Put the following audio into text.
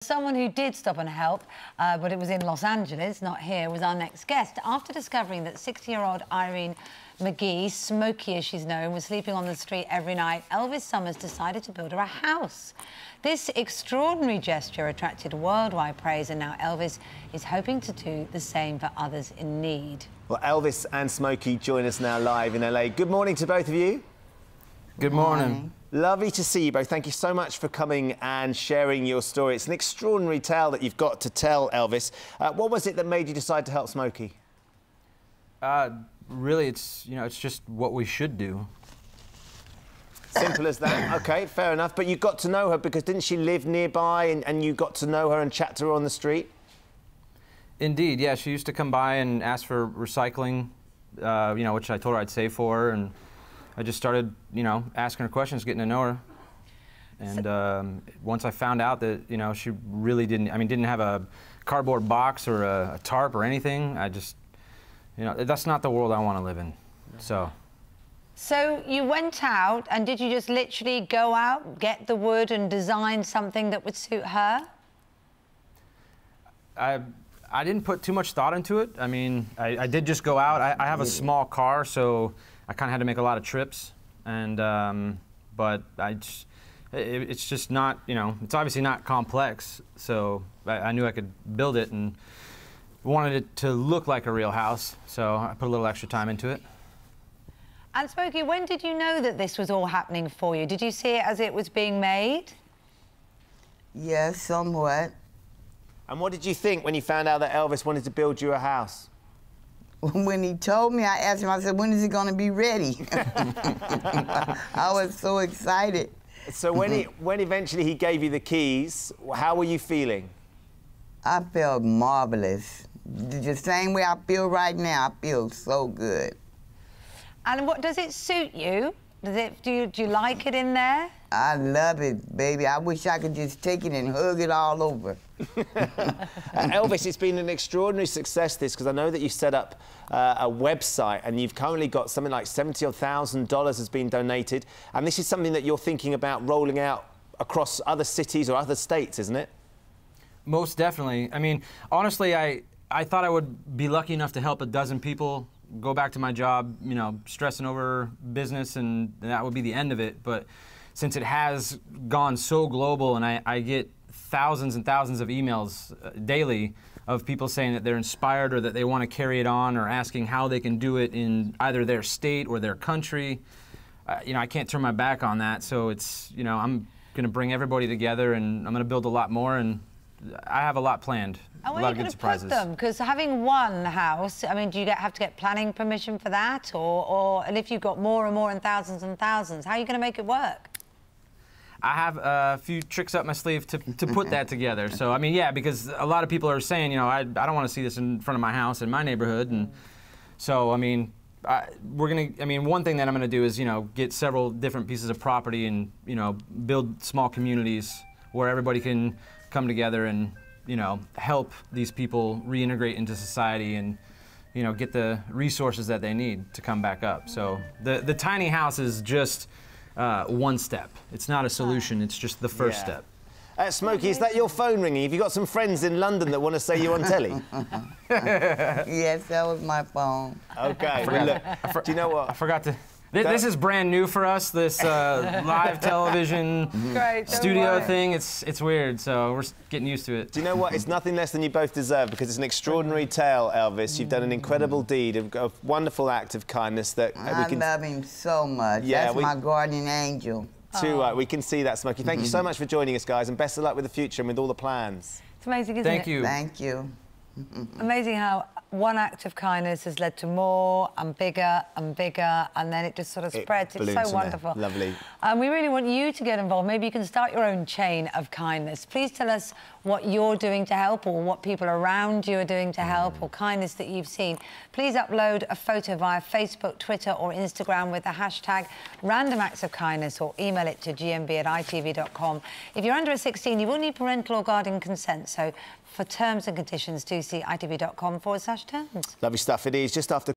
Someone who did stop and help, but it was in Los Angeles, not here, was our next guest. After discovering that 60-year-old Irene McGee, Smokie as she's known, was sleeping on the street every night, Elvis Summers decided to build her a house. This extraordinary gesture attracted worldwide praise, and now Elvis is hoping to do the same for others in need. Well, Elvis and Smokie join us now live in LA. Good morning to both of you. Good morning. Lovely to see you both. Thank you so much for coming and sharing your story. It's an extraordinary tale that you've got to tell, Elvis. What was it that made you decide to help Smokie? Really, it's just what we should do. Simple as that. OK, fair enough. But you got to know her because didn't she live nearby and you got to know her and chat to her on the street? Indeed, yeah. She used to come by and ask for recycling, which I told her I'd save for her, and I just started, asking her questions, getting to know her. And once I found out that, she really didn't have a cardboard box or a tarp or anything, I just, that's not the world I want to live in. So you went out, and did you just literally go out, get the wood and design something that would suit her? I didn't put too much thought into it. I mean, I did just go out. I have a small car, so I kind of had to make a lot of trips, and but it's just not, it's obviously not complex. So I knew I could build it and wanted it to look like a real house. So I put a little extra time into it. And Smokie, when did you know that this was all happening for you? Did you see it as it was being made? Yes, somewhat. And what did you think when you found out that Elvis wanted to build you a house? When he told me, I asked him, I said, when is it going to be ready? I was so excited. So when eventually he gave you the keys, how were you feeling? I felt marvelous. The same way I feel right now, I feel so good. And what does it suit you? Do you like it in there? I love it, baby. I wish I could just take it and hug it all over. Elvis, it's been an extraordinary success, this, because I know that you set up a website and you've currently got something like $70,000 has been donated. And this is something that you're thinking about rolling out across other cities or other states, isn't it? Most definitely. I mean, honestly, I thought I would be lucky enough to help a dozen people go back to my job, stressing over business, and that would be the end of it. But since it has gone so global, and I get thousands and thousands of emails daily of people saying that they're inspired or that they want to carry it on or asking how they can do it in either their state or their country, I can't turn my back on that. So it's, I'm going to bring everybody together, and I'm going to build a lot more, and I have a lot planned. And where are you going to put them? Because having one house, I mean, do you have to get planning permission for that? And if you've got more and more and thousands, how are you going to make it work? I have a few tricks up my sleeve to put that together. So, I mean, yeah, because a lot of people are saying, I don't want to see this in front of my house in my neighborhood. And so, I mean, one thing that I'm going to do is, get several different pieces of property and, build small communities where everybody can come together and, help these people reintegrate into society and, get the resources that they need to come back up. So the tiny house is just one step. It's not a solution, it's just the first step. Smokie, is that your phone ringing? Have you got some friends in London that want to say you on telly? Yes, that was my phone. OK, well, look, do you know what? I forgot to... This is brand new for us, this live television studio thing. It's weird, so we're getting used to it. Do you know what? It's nothing less than you both deserve, because it's an extraordinary tale, Elvis. You've done an incredible deed, a wonderful act of kindness that I love him so much. Yeah, that's my guardian angel. Too right. We can see that, Smokie. Thank you so much for joining us, guys, and best of luck with the future and with all the plans. It's amazing, isn't it? Thank you. Thank you. Amazing how one act of kindness has led to more and bigger, and then it just sort of spreads. It's so wonderful. Lovely. We really want you to get involved. Maybe you can start your own chain of kindness. Please tell us what you're doing to help, or what people around you are doing to help, or kindness that you've seen. Please upload a photo via Facebook, Twitter or Instagram with the hashtag Random Acts of Kindness, or email it to gmb@itv.com. If you're under 16, you will need parental or guardian consent, so for terms and conditions, do see itv.com/terms. Lovely stuff. It is just after